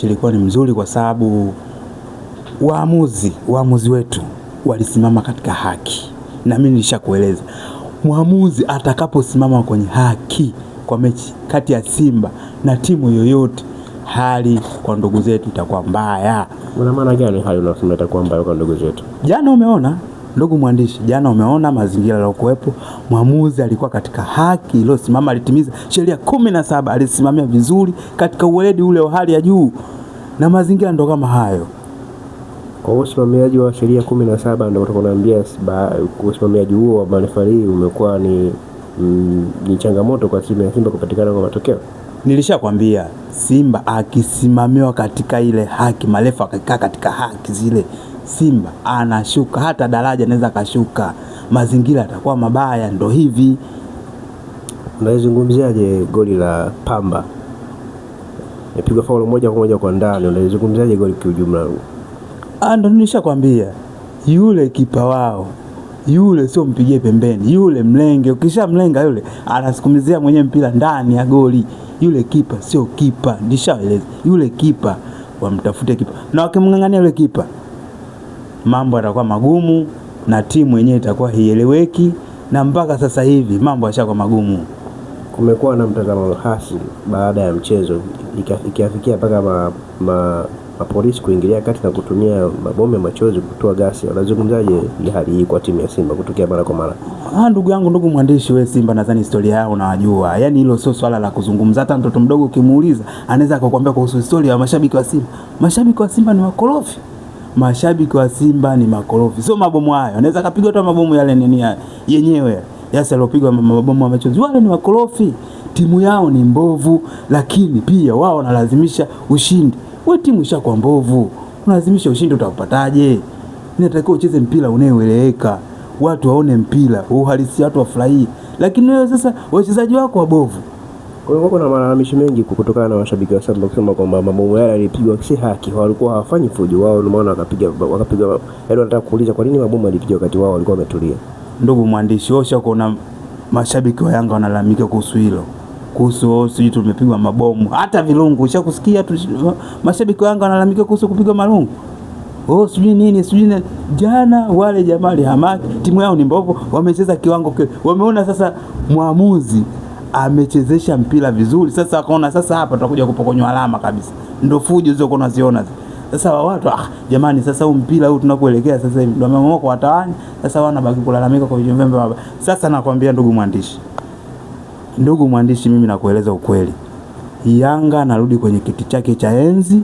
Ilikuwa ni mzuri kwa sababu waamuzi wetu walisimama katika haki. Na mimi nilishakueleza, mwamuzi atakaposimama kwenye haki kwa mechi kati ya Simba na timu yoyote, hali kwa ndugu zetu itakuwa mbaya. Una maana gani hali unasema itakuwa mbaya kwa ndugu zetu? Jana umeona, ndugu mwandishi, jana umeona mazingira yaliokuwepo. Mwamuzi alikuwa katika haki, iliyosimama, alitimiza sheria 17, alisimamia vizuri katika uweledi ule wa hali ya juu. Na mazingira ndo kama hayo. Kwa usimamiaji wa sheria 17 ndio tunakuambia usimamiaji huo wa marefari umekuwa ni changamoto kwa timu ya Simba kupatikana kwa matokeo. Nilishakwambia Simba akisimamiwa katika ile haki, marefa akakaa katika haki zile, Simba anashuka, hata daraja anaweza kashuka, mazingira yatakuwa mabaya. Ndo hivi. Unazungumziaje goli la Pamba? Ipigwa faulu moja kwa moja kwa ndani. Unazungumziaje goli kwa ujumla? Ndo nilishakwambia yule kipa wao yule sio mpigie pembeni, yule mlenge. Ukishamlenga yule anasukumizia mwenye mpira ndani ya goli. Yule kipa sio kipa, nishaeleza. Yule kipa wamtafute kipa, na wakimngangania yule kipa mambo yatakuwa magumu na timu yenyewe itakuwa hieleweki. Na mpaka sasa hivi mambo yashakuwa magumu. Kumekuwa na mtazamo hasi baada ya mchezo, ikiafikia mpaka mapolisi kuingilia kati na kutumia mabomu ya machozi kutoa gasi. Unazungumzaje hali hii kwa timu ya Simba kutokea mara kwa mara? Ndugu yangu, ndugu mwandishi, wewe Simba nadhani historia yao unawajua. Yaani hilo sio swala la kuzungumza. Hata mtoto mdogo ukimuuliza anaweza kukuambia kuhusu historia ya mashabiki wa Simba. Mashabiki wa Simba ni wakorofi. Mashabiki wa Simba ni makorofi. Sio mabomu hayo. Anaweza kapigwa hata mabomu yale nini yenyewe. Yasi aliyopigwa mabomu ya machozi. Wale ni wakorofi. Timu yao ni mbovu, lakini pia wao wanalazimisha ushindi. Wewe timu ishakuwa mbovu, unalazimisha ushindi, utakupataje? Inatakiwa ucheze mpira unaoeleweka, watu waone mpira uhalisi, watu wafurahie. Lakini wewe sasa wachezaji wako wabovu. Kwa hiyo kuna malalamishi mengi kutokana na mashabiki wa Simba kusema kwamba mabomu yale yalipigwa si haki, walikuwa hawafanyi fujo. Wao ndio maana wakapiga. Yaani nataka kuuliza kwa nini mabomu yalipigwa wakati wao walikuwa wametulia? Ndugu mwandishi, wewe ushaona mashabiki wa Yanga wanalalamika kuhusu hilo? Kuhusu sisi tumepigwa mabomu, hata vilungu. Ushakusikia tu mashabiki wa Yanga wanalalamika kuhusu kupigwa marungu? Sijui nini. Jana wale jamaa hamaki, timu yao ni mbovu, wamecheza kiwango kile. Wameona sasa mwamuzi amechezesha mpira vizuri. Sasa wakaona sasa hapa tutakuja kupokonywa alama kabisa. Ndio fujo hizo unaziona. Sasa watu jamani, sasa huu mpira huu tunakoelekea sasa hivi ndio wameamua kwa watawani. Sasa wanabaki kulalamika kwa ujumbe baba. Sasa nakwambia ndugu mwandishi, mimi nakueleza ukweli. Yanga narudi kwenye kiti chake cha enzi.